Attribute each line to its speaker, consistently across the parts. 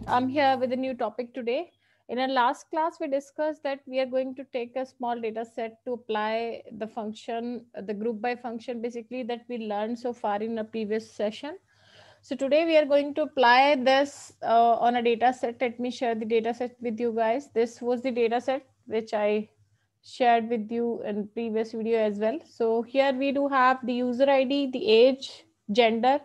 Speaker 1: I'm here with a new topic today. In our last class, we discussed that we are going to take a small data set to apply the function, the group by function, basically, that we learned so far in a previous session. So today we are going to apply this on a data set. Let me share the data set with you guys. This was the data set which I shared with you in previous video as well. So here we do have the user ID, the age, gender,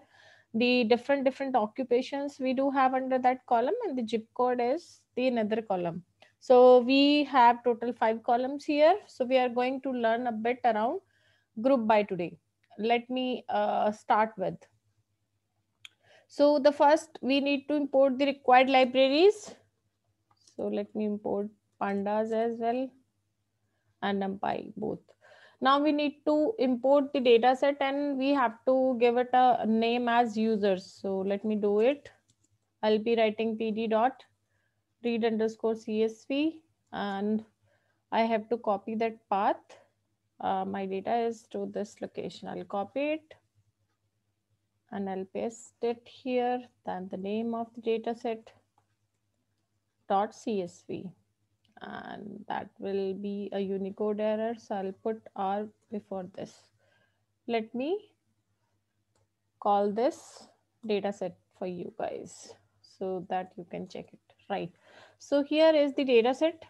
Speaker 1: the different occupations we do have under that column, and the zip code is the another column. So we have total 5 columns here. So we are going to learn a bit around group by today. Let me start with. So the first we need to import the required libraries. So let me import pandas as well and numpy both. Now we need to import the data set and we have to give it a name as users. So let me do it. I'll be writing pd dot read underscore csv, and I have to copy that path. My data is to this location. I'll copy it and I'll paste it here. Then the name of the data set dot csv, and that will be a Unicode error. So I'll put R before this. Let me call this data set for you guys so that you can check it. Right. So here is the data set,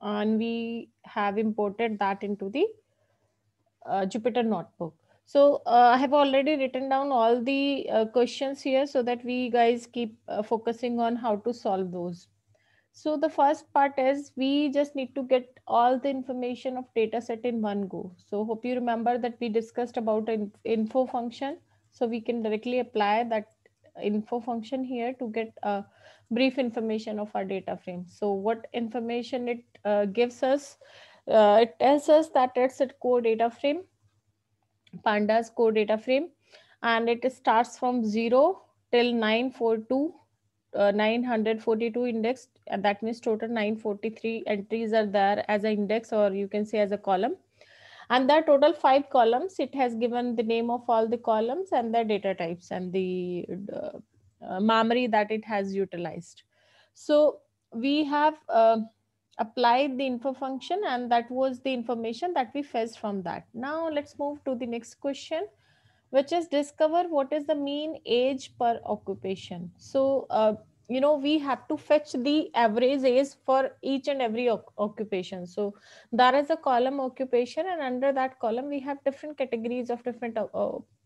Speaker 1: and we have imported that into the Jupyter notebook. So I have already written down all the questions here so that we guys keep focusing on how to solve those. So the first part is we just need to get all the information of data set in one go. So hope you remember that we discussed about an info function. So we can directly apply that info function here to get a brief information of our data frame. So what information it gives us? It tells us that it's a core data frame, pandas core data frame, and it starts from 0 till 942, 942 index, and that means total 943 entries are there as an index, or you can say as a column. And there are total 5 columns. It has given the name of all the columns and their data types and the memory that it has utilized. So we have applied the info function, and that was the information that we fetched from that. Now let's move to the next question, which is discover what is the mean age per occupation. So we have to fetch the average age for each and every occupation. So there is a column occupation, and under that column we have different categories of different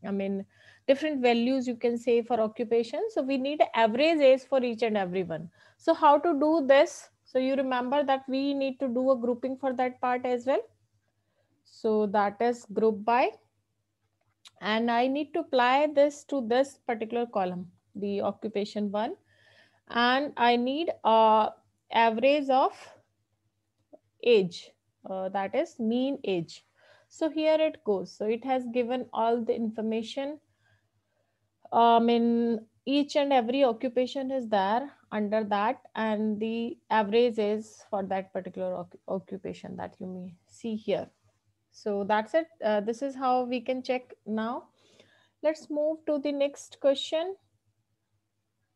Speaker 1: I mean different values, you can say, for occupation. So we need average age for each and every one. So how to do this? So you remember that we need to do a grouping for that part as well. So that is group by, and I need to apply this to this particular column, the occupation one, and I need average of age, that is mean age. So here it goes. So it has given all the information. In each and every occupation is there under that, and the average is for that particular occupation that you may see here. So that's it. This is how we can check now. Let's move to the next question.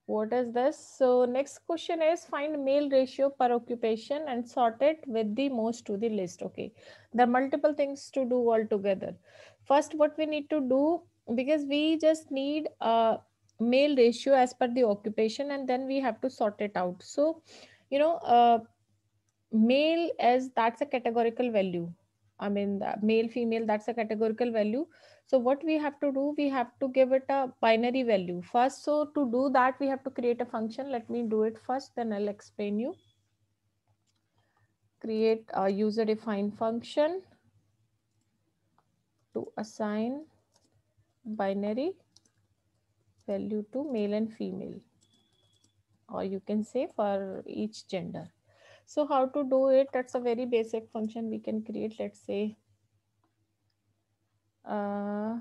Speaker 1: What is this? So next question is find male ratio per occupation and sort it with the most to the list. Okay, there are multiple things to do all together. First, what we need to do, because we just need a male ratio as per the occupation, and then we have to sort it out. So you know male, as that's a categorical value. The male female, that's a categorical value. So what we have to do, we have to give it a binary value first. So to do that, we have to create a function. Let me do it first, then I'll explain you. Create a user defined function to assign binary value to male and female, or you can say for each gender. So how to do it? That's a very basic function we can create. Let's say uh,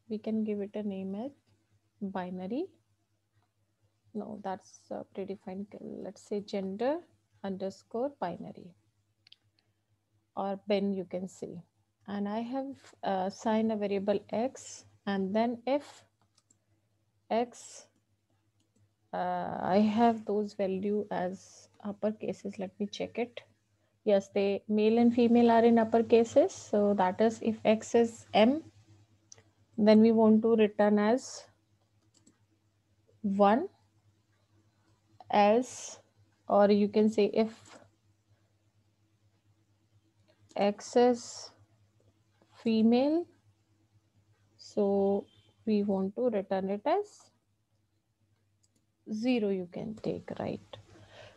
Speaker 1: we can give it a name as binary. No, that's predefined. Let's say gender underscore binary, or ben, you can say. And I have assigned a variable x, and then if X, I have those value as upper cases. Let me check it. Yes, they male and female are in upper cases. So that is, if X is M, then we want to return as 1, as, or you can say if X is female, so we want to return it as 0, you can take, right?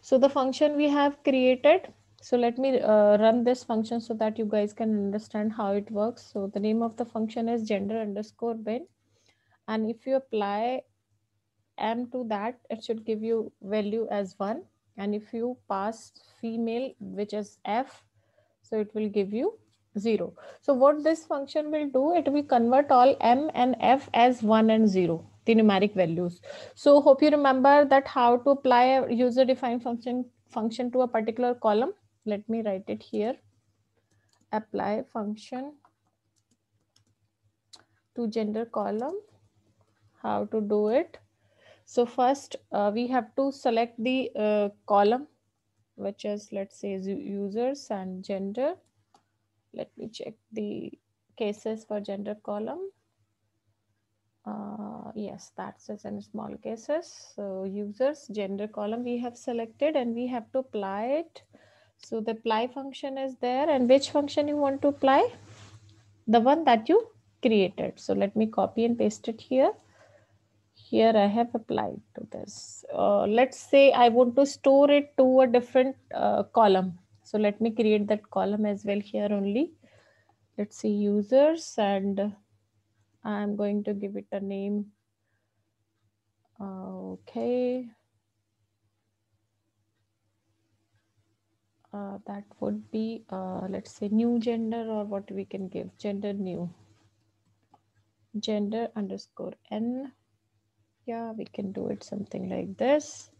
Speaker 1: So the function we have created, so let me run this function so that you guys can understand how it works. So the name of the function is gender underscore bin, and if you apply M to that, it should give you value as 1, and if you pass female, which is F, so it will give you 0. So what this function will do, it will convert all M and F as 1 and 0, the numeric values. So hope you remember that how to apply a user defined function to a particular column. Let me write it here. Apply function to gender column. How to do it? So first we have to select the column, which is, let's say, users and gender. Let me check the cases for gender column. Yes, that's it in small cases. So users, gender column we have selected, and we have to apply it. So the apply function is there, and which function you want to apply? The one that you created. So let me copy and paste it here. Here I have applied to this. Let's say I want to store it to a different column. So let me create that column as well here only. Let's see, users, and I'm going to give it a name. Okay. That would be, let's say, new gender, or what we can give, gender new. Gender underscore N. Yeah, we can do it something like this.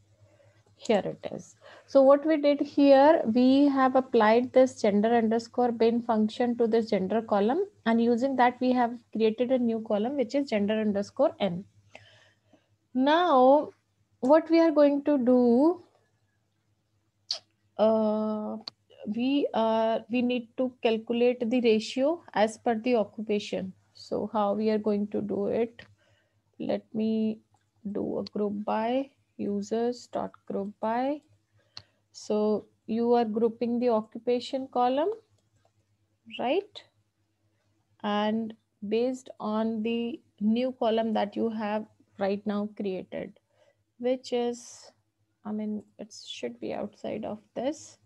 Speaker 1: Here it is. So what we did here, we have applied this gender underscore bin function to this gender column, and using that we have created a new column, which is gender underscore N. Now, what we are going to do, we need to calculate the ratio as per the occupation. So how we are going to do it? Let me do a group by users dot group by. So you are grouping the occupation column, right? And based on the new column that you have right now created, which is, I mean, it should be outside of this,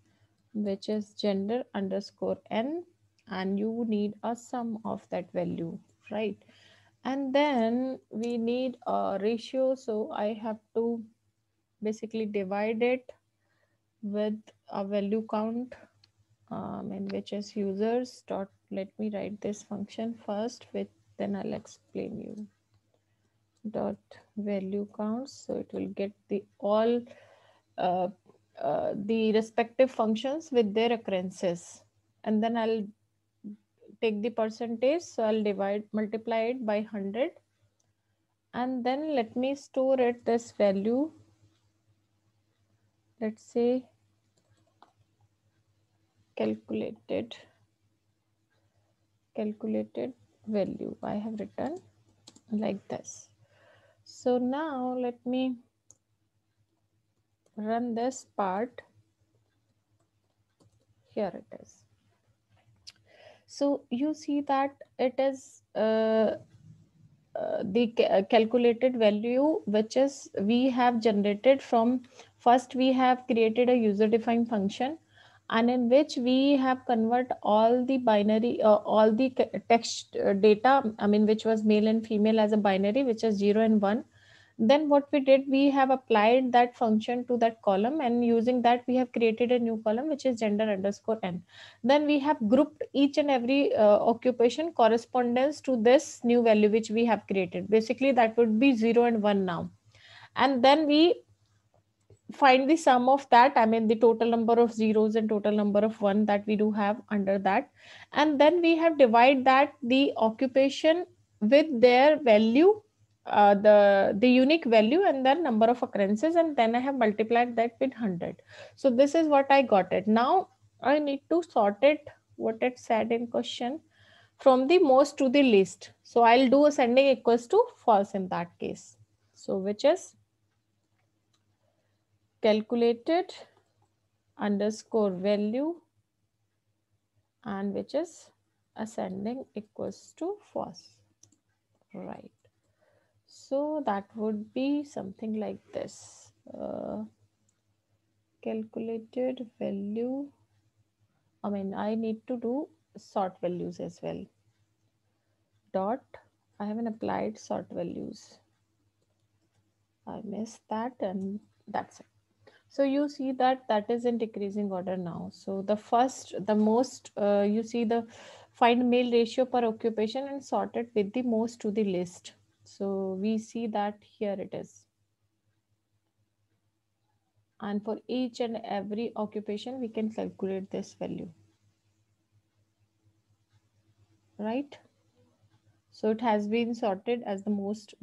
Speaker 1: which is gender underscore N, and you need a sum of that value, right? And then we need a ratio. So I have to basically divide it with a value count, and which is users dot, let me write this function first, with then I'll explain you, dot value counts. So it will get the all the respective functions with their occurrences, and then I'll take the percentage. So I'll multiply it by 100, and then let me store it this value. Let's say calculated value I have written like this. So now let me run this part. Here it is. So you see that it is the calculated value, which is we have generated from, first we have created a user defined function, and in which we have convert all the binary, all the text data, I mean, which was male and female, as a binary, which is 0 and 1. Then what we did, we have applied that function to that column, and using that we have created a new column, which is gender underscore N. Then we have grouped each and every occupation correspondence to this new value which we have created. Basically that would be 0 and 1 now. And then we find the sum of that, I mean the total number of zeros and total number of 1 that we do have under that. And then we have divide that the occupation with their value, the unique value and then number of occurrences, and then I have multiplied that with 100. So this is what I got it. Now I need to sort it, what it said in question, from the most to the least. So I'll do ascending equals to false in that case. So which is calculated underscore value, and which is ascending equals to false, right? So that would be something like this. Calculated value, I need to do sort values as well. Dot, I haven't applied sort values. I missed that, and that's it. So you see that that is in decreasing order now. So the most, you see the find male ratio per occupation and sort it with the most to the least. So we see that here it is. And for each and every occupation, we can calculate this value, right? So it has been sorted as the most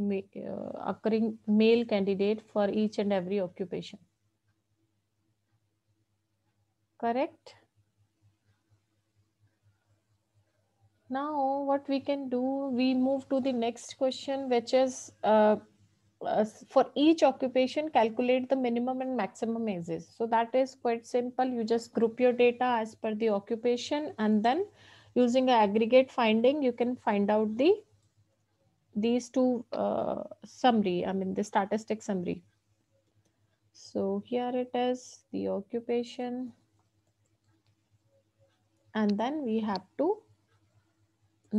Speaker 1: occurring male candidate for each and every occupation. Correct? Now what we can do, we move to the next question, which is for each occupation, calculate the minimum and maximum ages. So that is quite simple. You just group your data as per the occupation, and then using an aggregate finding, you can find out these two summary, the statistic summary. So here it is, the occupation, and then we have to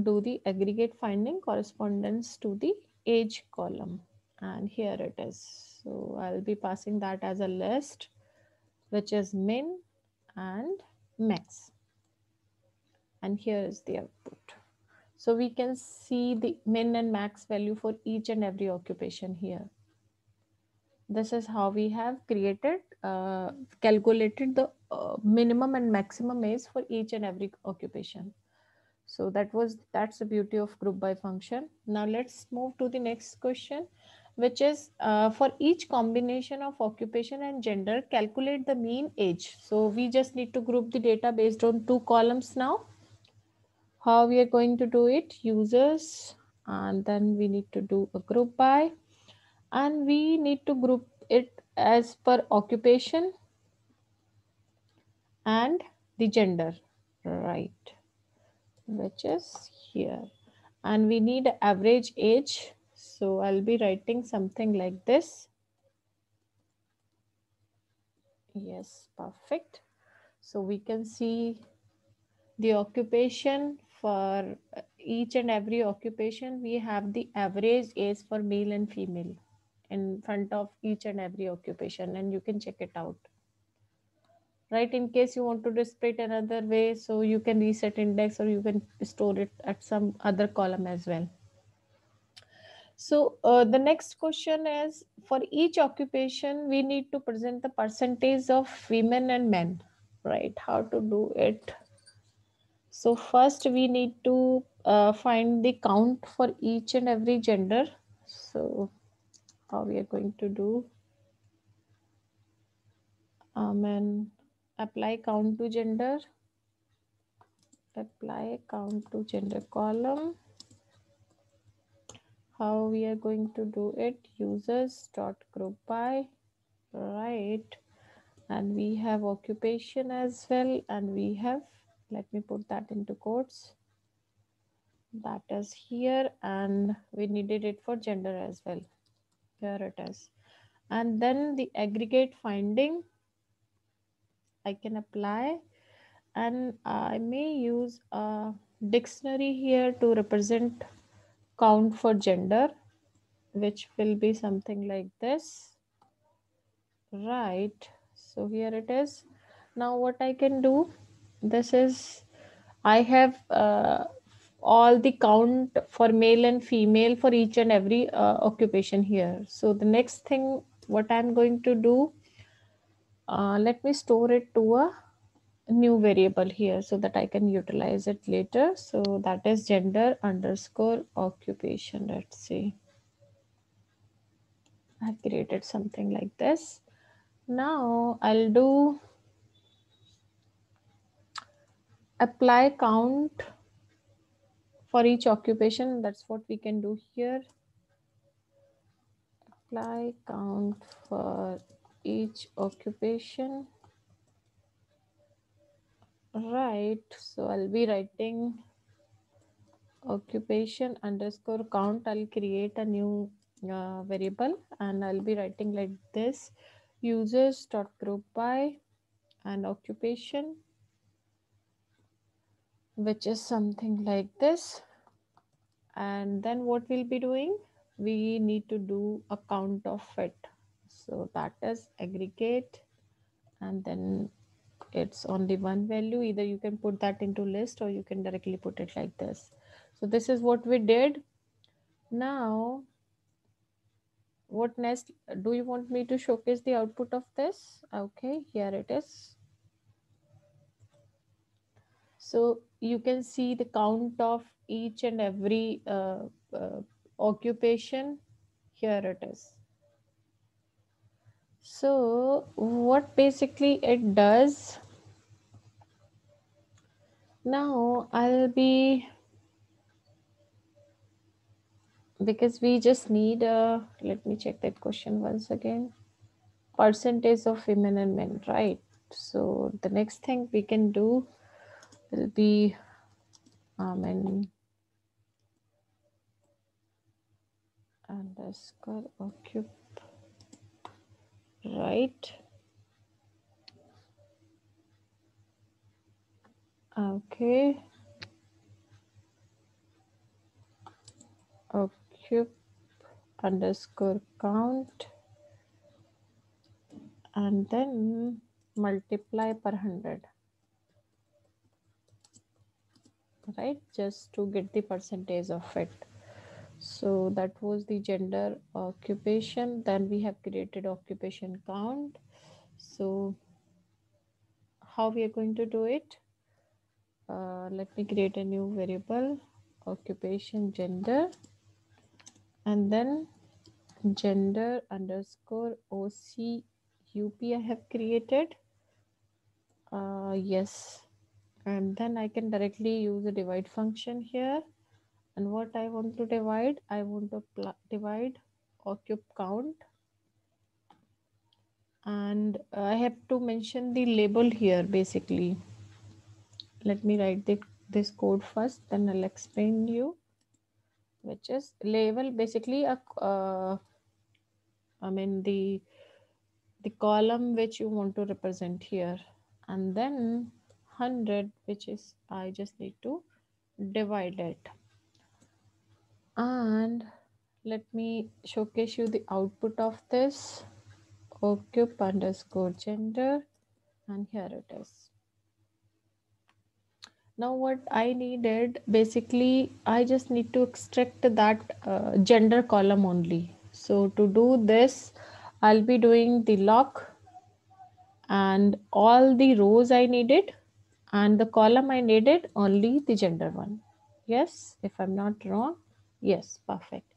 Speaker 1: do the aggregate finding correspondence to the age column, and here it is. So I'll be passing that as a list, which is min and max, and here is the output. So we can see the min and max value for each and every occupation here. This is how we have created, calculated the minimum and maximum age for each and every occupation. So that's the beauty of group by function. Now let's move to the next question, which is for each combination of occupation and gender, calculate the mean age. So we just need to group the data based on two columns now. How we are going to do it? Users, and then we need to do a group by, and we need to group it as per occupation and the gender, right, which is here. And we need average age, so I'll be writing something like this. Yes, perfect. So we can see the occupation for each and every occupation. We have the average age for male and female in front of each and every occupation, and you can check it out, right? In case you want to display it another way, so you can reset index, or you can store it at some other column as well. So the next question is, for each occupation, we need to present the percentage of women and men, right? How to do it? So first we need to find the count for each and every gender. So how we are going to do? And apply count to gender. Apply count to gender column. How we are going to do it? Users dot group by, right? And we have occupation as well, and we have, let me put that into quotes, that is here, and we needed it for gender as well. Here it is. And then the aggregate finding I can apply, and I may use a dictionary here to represent count for gender, which will be something like this, right? So here it is. Now what I can do, this is, I have all the count for male and female for each and every occupation here. So the next thing what I'm going to do, let me store it to a new variable here so that I can utilize it later. So that is gender underscore occupation, let's see. I've created something like this. Now I'll do apply count for each occupation. That's what we can do here. Apply count for each occupation. Right. So I'll be writing occupation underscore count. I'll create a new variable and I'll be writing like this: users dot group by and occupation, which is something like this. And then what we'll be doing, we need to do a count of it. So that is aggregate, and then it's only one value. Either you can put that into list or you can directly put it like this. So this is what we did. Now what next? Do you want me to showcase the output of this? Okay, here it is. So you can see the count of each and every occupation. Here it is. So what basically it does, now I'll be, because we just need a, let me check that question once again, percentage of women and men, right? So the next thing we can do will be and underscore occup, right? Okay, occup underscore count, and then multiply per 100, right? Just to get the percentage of it. So that was the gender occupation. Then we have created occupation count. So how we are going to do it? Let me create a new variable, occupation gender, and then gender underscore OCUP I have created. Yes, and then I can directly use a divide function here. And what I want to divide, I want to divide occup count, and I have to mention the label here basically. Let me write this code first, then I'll explain you, which is label basically a I mean the column which you want to represent here, and then 100, which is I just need to divide it. And let me showcase you the output of this, occup underscore gender, and here it is. Now what I needed, basically I just need to extract that gender column only. So to do this, I'll be doing the lock and all the rows I needed, and the column I needed only the gender one. Yes, if I'm not wrong. Yes, perfect.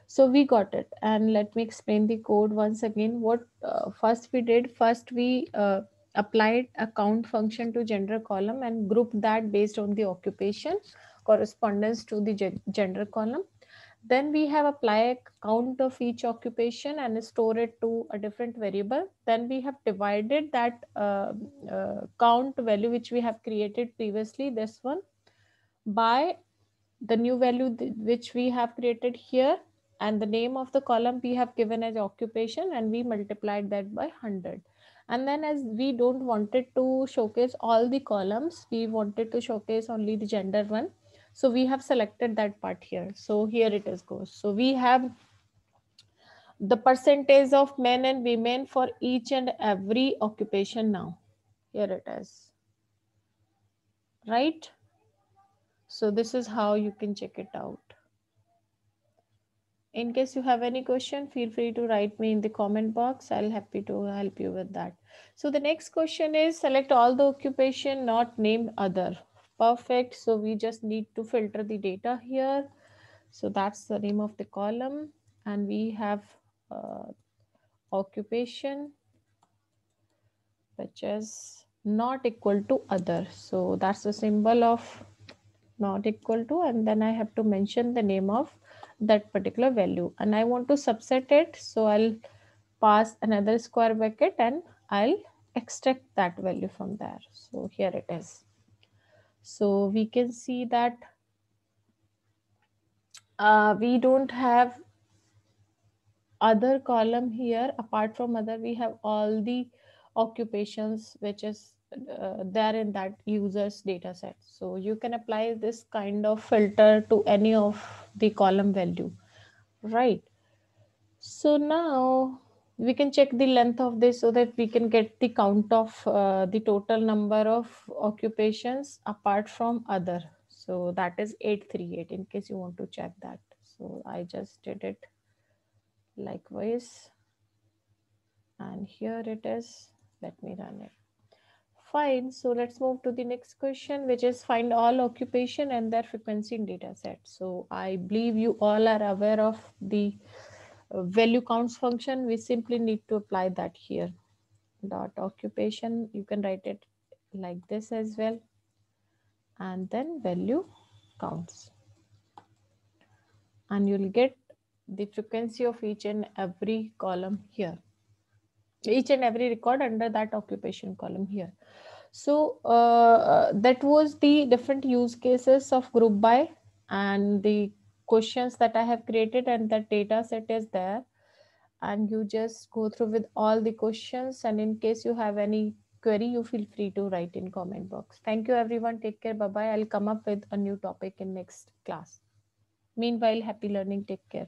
Speaker 1: So we got it. And let me explain the code once again. What first we did, first we applied a count function to gender column and grouped that based on the occupation correspondence to the gender column. Then we have applied count of each occupation and store it to a different variable. Then we have divided that count value which we have created previously, this one, by the new value which we have created here, and the name of the column we have given as occupation, and we multiplied that by 100. And then as we don't wanted to showcase all the columns, we wanted to showcase only the gender one, so we have selected that part here. So here it is goes. So we have the percentage of men and women for each and every occupation. Now here it is, right? So this is how you can check it out. In case you have any question, feel free to write me in the comment box. I'll happy to help you with that. So the next question is select all the occupation not named other. Perfect. So we just need to filter the data here. So that's the name of the column, and we have occupation which is not equal to other. So that's the symbol of not equal to, and then I have to mention the name of that particular value, and I want to subset it. So I'll pass another square bracket and I'll extract that value from there. So here it is. So we can see that we don't have other column here. Apart from other, we have all the occupations which is there in that user's data set. So you can apply this kind of filter to any of the column value, right? So now we can check the length of this so that we can get the count of the total number of occupations apart from other. So that is 838 in case you want to check that. So I just did it likewise, and here it is. Let me run it. Fine. So let's move to the next question, which is find all occupation and their frequency in data set. So I believe you all are aware of the value counts function. We simply need to apply that here. Dot occupation, you can write it like this as well, and then value counts, and you'll get the frequency of each and every column here, each and every record under that occupation column here. So that was the different use cases of group by and the questions that I have created, and that data set is there, and you just go through with all the questions, and in case you have any query, you feel free to write in comment box. Thank you everyone. Take care. Bye bye. I'll come up with a new topic in next class. Meanwhile, happy learning. Take care.